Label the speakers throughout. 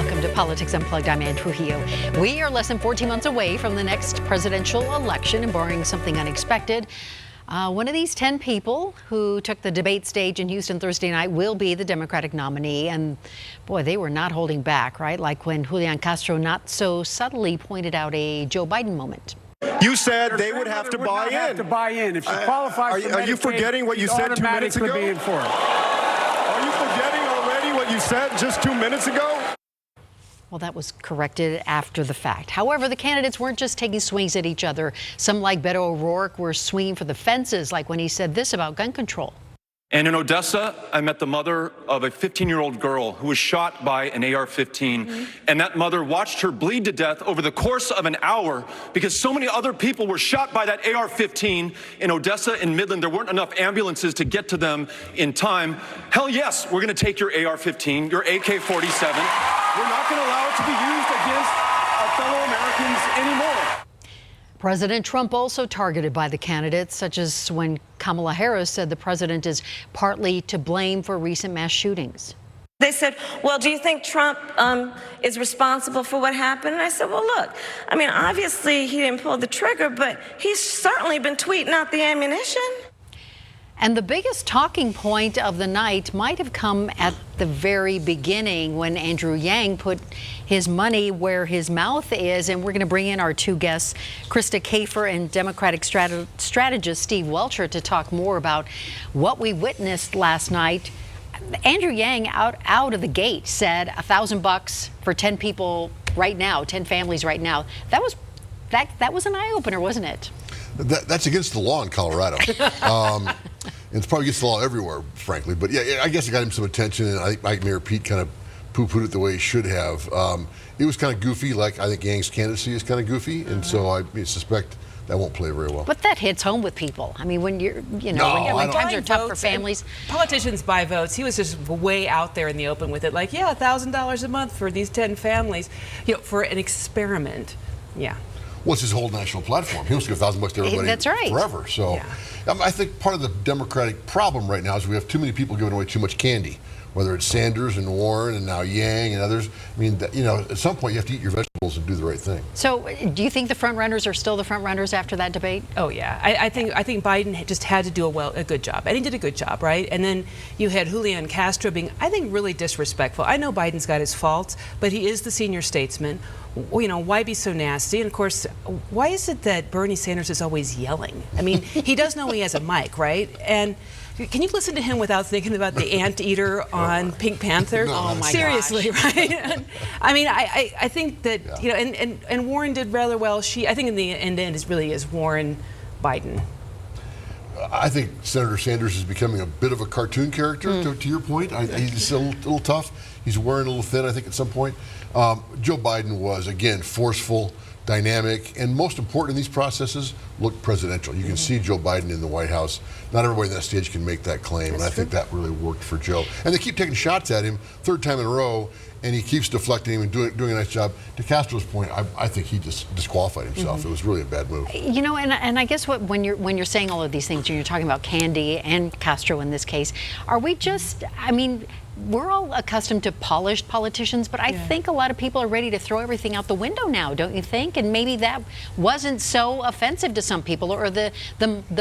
Speaker 1: Welcome to Politics Unplugged. I'm Anne Trujillo. We are less than 14 months away from the next presidential election, and barring something unexpected, one of these 10 people who took the debate stage in Houston Thursday night will be the Democratic nominee. And boy, they were not holding back, right? Like when Julian Castro not so subtly pointed out a Joe Biden moment.
Speaker 2: You said they would have to buy in.
Speaker 3: Have to buy in. If she qualifies for Medicaid,
Speaker 2: are you forgetting what you said 2 minutes ago?
Speaker 3: Be in for it.
Speaker 2: Are you forgetting already what you said just 2 minutes ago?
Speaker 1: Well, that was corrected after the fact. However, the candidates weren't just taking swings at each other. Some, like Beto O'Rourke, were swinging for the fences, like when he said this about gun control.
Speaker 4: And in Odessa, I met the mother of a 15-year-old girl who was shot by an AR-15. And that mother watched her bleed to death over the course of an hour because so many other people were shot by that AR-15 in Odessa and Midland. There weren't enough ambulances to get to them in time. Hell yes, we're going to take your AR-15, your AK-47. We're not going to allow it to be used against our fellow Americans anymore.
Speaker 1: President Trump also targeted by the candidates, such as when Kamala Harris said the president is partly to blame for recent mass shootings.
Speaker 5: They said, well, do you think Trump is responsible for what happened? And I said, well, look, I mean, obviously he didn't pull the trigger, but he's certainly been tweeting out the ammunition.
Speaker 1: And the biggest talking point of the night might have come at the very beginning when Andrew Yang put his money where his mouth is. And we're going to bring in our two guests, Krista Kafer and Democratic strategist Steve Welchert, to talk more about what we witnessed last night. Andrew Yang out of the gate said $1,000 for 10 people right now, 10 families right now. That was an eye-opener, wasn't it?
Speaker 6: That's against the law in Colorado. It's probably against the law everywhere, frankly. But yeah, I guess it got him some attention, and I think Mayor Pete kind of poo-pooed it the way he should have. It was kind of goofy, like I think Yang's candidacy is kind of goofy, and so I suspect that won't play very well.
Speaker 1: But that hits home with people. I mean, when when times are tough for families.
Speaker 7: Politicians buy votes. He was just way out there in the open with it, like, yeah, $1,000 a month for these 10 families, for an experiment. Yeah.
Speaker 6: Well, it's his whole national platform. He wants to give $1,000 to everybody.
Speaker 1: That's right.
Speaker 6: Forever. So
Speaker 7: yeah.
Speaker 6: I think part of the Democratic problem right now is we have too many people giving away too much candy, whether it's Sanders and Warren and now Yang and others. I mean, at some point you have to eat your vegetables and do the right thing.
Speaker 1: So do you think the front runners are still the front runners after that debate?
Speaker 7: Oh, yeah. I think Biden just had to do a good job. And he did a good job, right? And then you had Julian Castro being, I think, really disrespectful. I know Biden's got his faults, but he is the senior statesman. Why be so nasty? And of course, why is it that Bernie Sanders is always yelling? I mean, he does know he has a mic, right? And can you listen to him without thinking about the anteater on Pink Panther?
Speaker 6: No,
Speaker 1: oh my
Speaker 7: Seriously,
Speaker 1: gosh.
Speaker 7: Right? I mean, I think that, and Warren did rather well. I think in the end, it really is Warren Biden.
Speaker 6: I think Senator Sanders is becoming a bit of a cartoon character, to your point. He's a little tough. He's wearing a little thin, I think, at some point. Joe Biden was, again, forceful, dynamic, and most important in these processes, looked presidential. You can see Joe Biden in the White House. Not everybody on that stage can make that claim, and I think that really worked for Joe. And they keep taking shots at him, third time in a row, and he keeps deflecting him and doing a nice job. To Castro's point, I think he just disqualified himself. It was really a bad move.
Speaker 1: And I guess when you're saying all of these things, and you're talking about candy and Castro in this case, are we just, I mean, we're all accustomed to polished politicians, but I think a lot of people are ready to throw everything out the window now, don't you think? And maybe that wasn't so offensive to some people, or the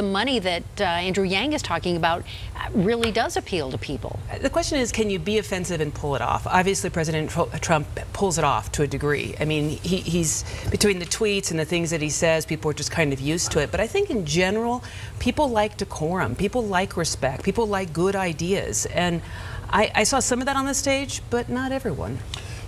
Speaker 1: money that Andrew Yang is talking about really does appeal to people.
Speaker 7: The question is, can you be offensive and pull it off? Obviously, President Trump pulls it off to a degree. I mean, he's between the tweets and the things that he says, people are just kind of used to it. But I think in general, people like decorum, people like respect, people like good ideas. And I saw some of that on the stage, but not everyone.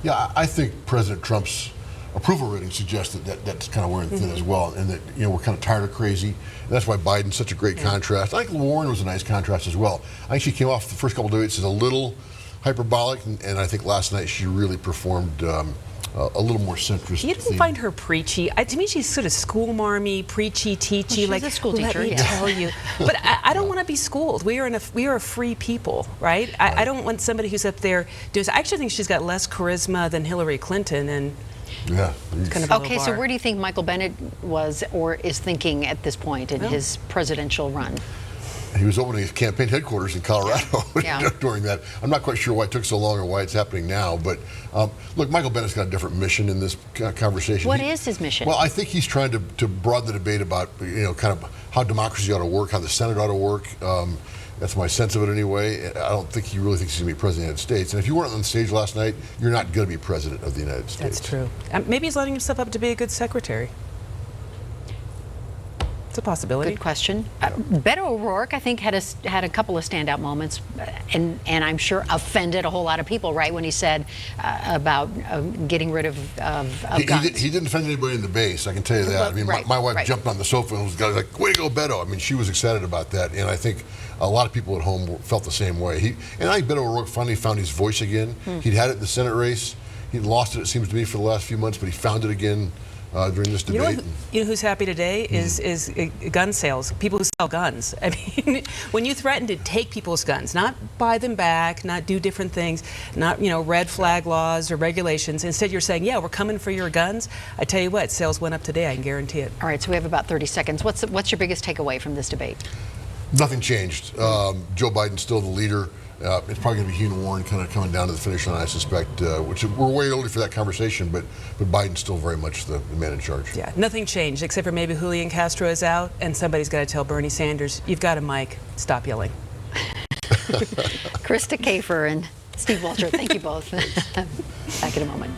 Speaker 6: Yeah, I think President Trump's approval rating suggests that's kind of wearing thin as well, and that we're kind of tired of crazy. And that's why Biden's such a great contrast. I think Warren was a nice contrast as well. I think she came off the first couple of debates as a little hyperbolic, and I think last night she really performed a little more centrist.
Speaker 7: You didn't find her preachy. To me, she's sort of school-marmy, preachy, teachy.
Speaker 1: Well,
Speaker 7: like,
Speaker 1: a school teacher,
Speaker 7: let me tell you. But I don't want to be schooled. We are a free people, right? I don't want somebody who's up there doing. I actually think she's got less charisma than Hillary Clinton, and
Speaker 6: yeah.
Speaker 7: Kind of
Speaker 1: okay, so where do you think Michael Bennet was or is thinking at this point in his presidential run?
Speaker 6: He was opening his campaign headquarters in Colorado
Speaker 1: Yeah.
Speaker 6: during that. I'm not quite sure why it took so long or why it's happening now, but look, Michael Bennett's got a different mission in this conversation.
Speaker 1: What is his mission?
Speaker 6: Well, I think he's trying to broaden the debate about, kind of how democracy ought to work, how the Senate ought to work. That's my sense of it anyway. I don't think he really thinks he's going to be president of the United States. And if you weren't on the stage last night, you're not going to be president of the United States.
Speaker 7: That's true. Maybe he's lining himself up to be a good secretary. It's a possibility.
Speaker 1: Good question. Beto O'Rourke, I think, had a couple of standout moments, and I'm sure offended a whole lot of people, right, when he said about getting rid of guns.
Speaker 6: He didn't offend anybody in the base, I can tell you that.
Speaker 1: Well,
Speaker 6: I mean,
Speaker 1: right,
Speaker 6: my wife
Speaker 1: right.
Speaker 6: jumped on the sofa and was like, way to go, Beto. I mean, she was excited about that, and I think a lot of people at home felt the same way. And I think Beto O'Rourke finally found his voice again. He'd had it in the Senate race. He'd lost it, it seems to me, for the last few months, but he found it again during this debate.
Speaker 7: You know who's happy today is gun sales, people who sell guns. I mean, when you threaten to take people's guns, not buy them back, not do different things, not red flag laws or regulations, instead you're saying, yeah, we're coming for your guns. I tell you what, sales went up today, I can guarantee it.
Speaker 1: All right, so we have about 30 seconds. What's your biggest takeaway from this debate?
Speaker 6: Nothing changed. Joe Biden's still the leader. It's probably going to be he and Warren kind of coming down to the finish line, I suspect, which we're way early for that conversation, but Biden's still very much the man in charge.
Speaker 7: Yeah, nothing changed, except for maybe Julian Castro is out, and somebody's got to tell Bernie Sanders, you've got a mic, stop yelling.
Speaker 1: Krista Kafer and Steve Welchert, thank you both. Back in a moment.